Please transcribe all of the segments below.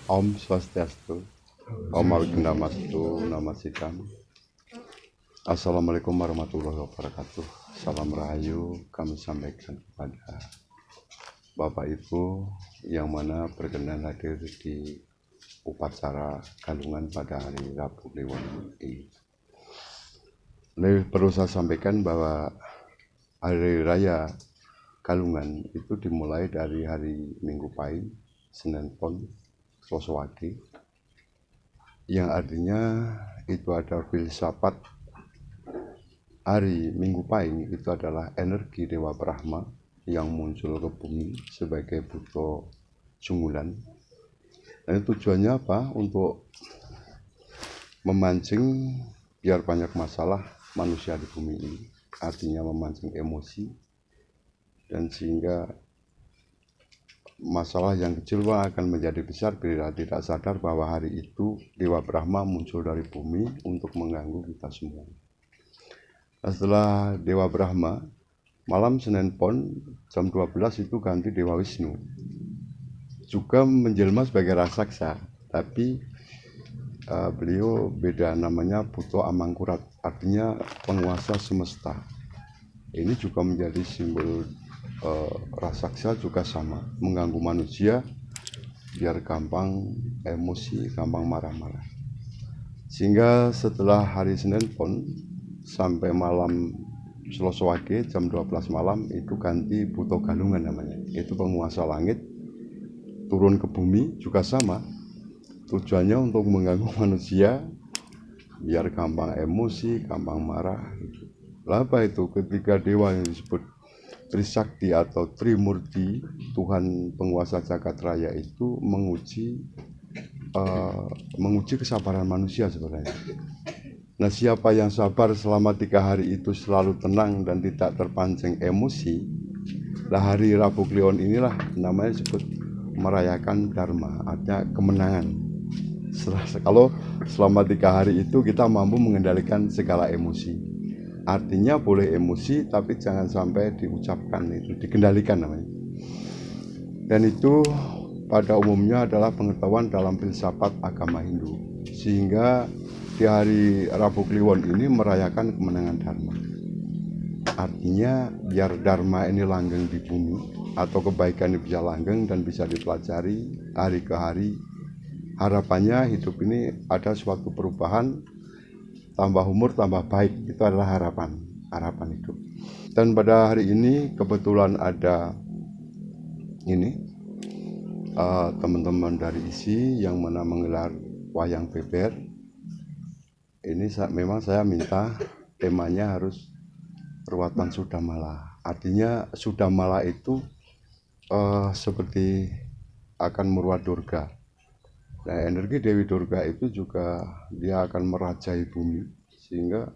Om Swastiastu, Om Awigandamastu, Namasikam. Assalamualaikum warahmatullahi wabarakatuh. Salam Rahayu kami sampaikan kepada Bapak Ibu yang mana berkenan hadir di upacara Galungan pada hari Rabu Kliwon ini. Perlu saya sampaikan bahwa hari raya Galungan itu dimulai dari hari Minggu Pahing, Senin Pon, Selasa Wage, yang artinya itu ada filsafat hari Minggu Pahing itu adalah energi Dewa Brahma yang muncul ke bumi sebagai buto sunggulan. Dan tujuannya apa? Untuk memancing biar banyak masalah manusia di bumi ini, artinya memancing emosi, dan sehingga masalah yang kecil akan menjadi besar bila tidak sadar bahwa hari itu Dewa Brahma muncul dari bumi untuk mengganggu kita semua. Nah, setelah Dewa Brahma malam Senin Pon jam 12 itu ganti Dewa Wisnu, juga menjelma sebagai raksasa, tapi beliau beda, namanya Buto Amangkurat, artinya penguasa semesta. Ini juga menjadi simbol raksasa, juga sama, mengganggu manusia biar gampang emosi, gampang marah-marah. Sehingga setelah hari Senin Pon sampai malam Selasa Wage jam 12 malam itu ganti Buto Galungan namanya. Itu penguasa langit turun ke bumi, juga sama. Tujuannya untuk mengganggu manusia biar gampang emosi, gampang marah. Apa itu? Ketika dewa yang disebut Trisakti atau Trimurti, Tuhan penguasa jagat raya itu menguji kesabaran manusia sebenarnya. Nah, siapa yang sabar selama 3 hari itu selalu tenang dan tidak terpancing emosi, nah hari Rabu Kliwon inilah namanya disebut merayakan Dharma, artinya kemenangan. Kalau selama 3 hari itu kita mampu mengendalikan segala emosi. Artinya boleh emosi tapi jangan sampai diucapkan, itu dikendalikan namanya. Dan itu pada umumnya adalah pengetahuan dalam filsafat agama Hindu. Sehingga di hari Rabu Kliwon ini merayakan kemenangan Dharma. Artinya biar Dharma ini langgeng di bumi, atau kebaikan ini bisa langgeng dan bisa dipelajari hari ke hari. Harapannya hidup ini ada suatu perubahan, tambah umur, tambah baik. Itu adalah harapan hidup. Dan pada hari ini kebetulan ada teman-teman dari ISI yang mana menggelar wayang beber. Ini memang saya minta temanya harus Ruatan Sudamala. Artinya Sudamala itu seperti akan meruat Durga. Nah, energi Dewi Durga itu juga dia akan merajai bumi, sehingga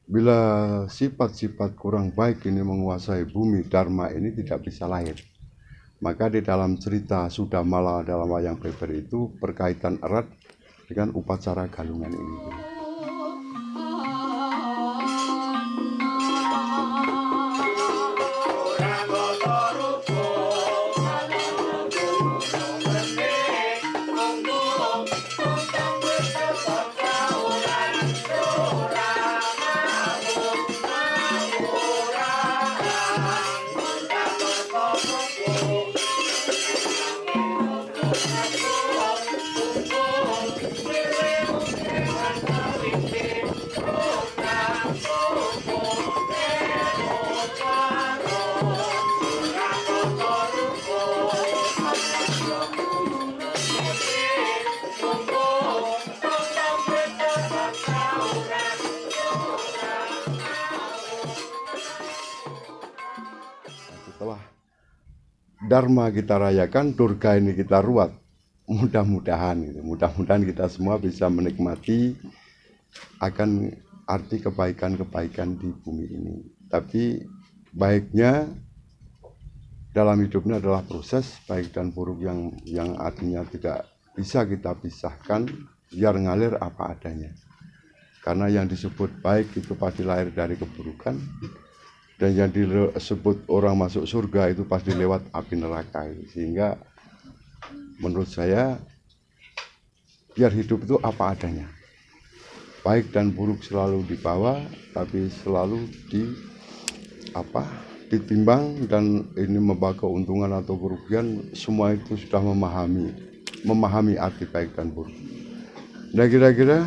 bila sifat-sifat kurang baik ini menguasai bumi, Dharma ini tidak bisa lahir. Maka di dalam cerita Sudamala dalam wayang beber itu berkaitan erat dengan upacara galungan ini. Setelah Dharma kita rayakan, Durga ini kita ruat. Mudah-mudahan kita semua bisa menikmati akan arti kebaikan-kebaikan di bumi ini. Tapi baiknya dalam hidupnya adalah proses baik dan buruk yang artinya tidak bisa kita pisahkan, biar ngalir apa adanya. Karena yang disebut baik itu pasti lahir dari keburukan, dan yang disebut orang masuk surga itu pasti lewat api neraka. Sehingga menurut saya biar hidup itu apa adanya, baik dan buruk selalu dibawa, tapi selalu ditimbang, dan ini membawa keuntungan atau kerugian, semua itu sudah memahami arti baik dan buruk. Nah, kira-kira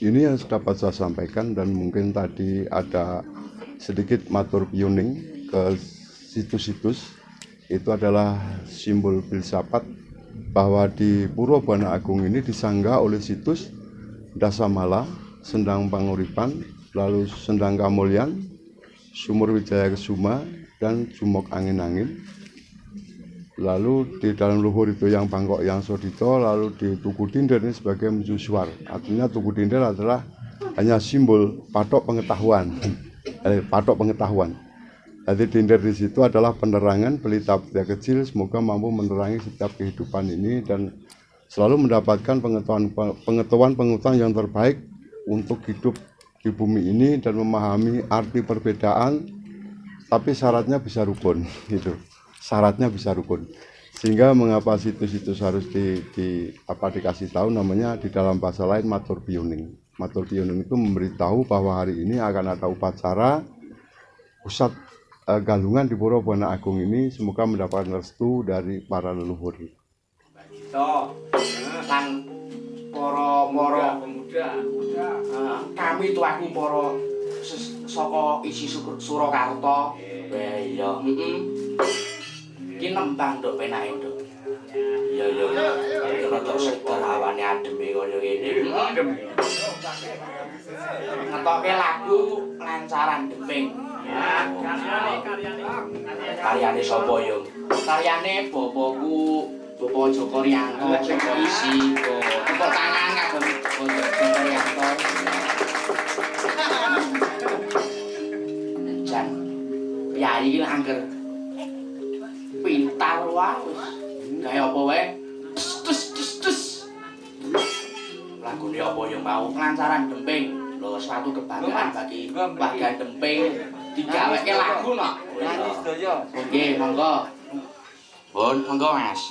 ini yang dapat saya sampaikan, dan mungkin tadi ada sedikit matur pioning ke situs-situs. Itu adalah simbol filsafat bahwa di Puro Bana Agung ini disanggah oleh situs Dasamala, Sendang Panguripan, lalu Sendang Kamulyan, Sumur Wijaya Kesuma, dan Jumok Angin-Angin. Lalu di dalam luhur itu yang Bangkok yang Sodito, lalu di Tugu Tinder ini sebagai Menjusuar. Artinya Tugu Tinder adalah hanya simbol patok pengetahuan. Jadi Tinder di situ adalah penerangan pelita-pelita kecil, semoga mampu menerangi setiap kehidupan ini dan selalu mendapatkan pengetahuan yang terbaik untuk hidup di bumi ini dan memahami arti perbedaan, tapi syaratnya bisa rukun gitu. Syaratnya bisa rukun. Sehingga mengapa situs-situs harus dikasih tahu namanya di dalam bahasa lain matur pioning. Matur pioning itu memberitahu bahwa hari ini akan ada upacara pusat Galungan di Puro Agung ini, semoga mendapatkan restu dari para leluhur. So, kan para pemuda, kami tuh aku para saka isi Surakarta. Iya, Ki nembang nduk penake nduk. Iya. Rada seger hawane ademe kaya ngene. Ngetoke lagu lancaran Demping. Karyane sapa yo? Karyane bapakku, Bapak Joko Rianto, saka isi tepuk tangan kagem Bapak Joko Rianto. Jan piyai iki angger pintar wae. Gawe apa wae? Tus. Lagune apa yo mau lancaran Demping. Lho suatu kebanggaan bagi warga Demping digaweke lagu no. Nggih, monggo. Pun, monggo Mas.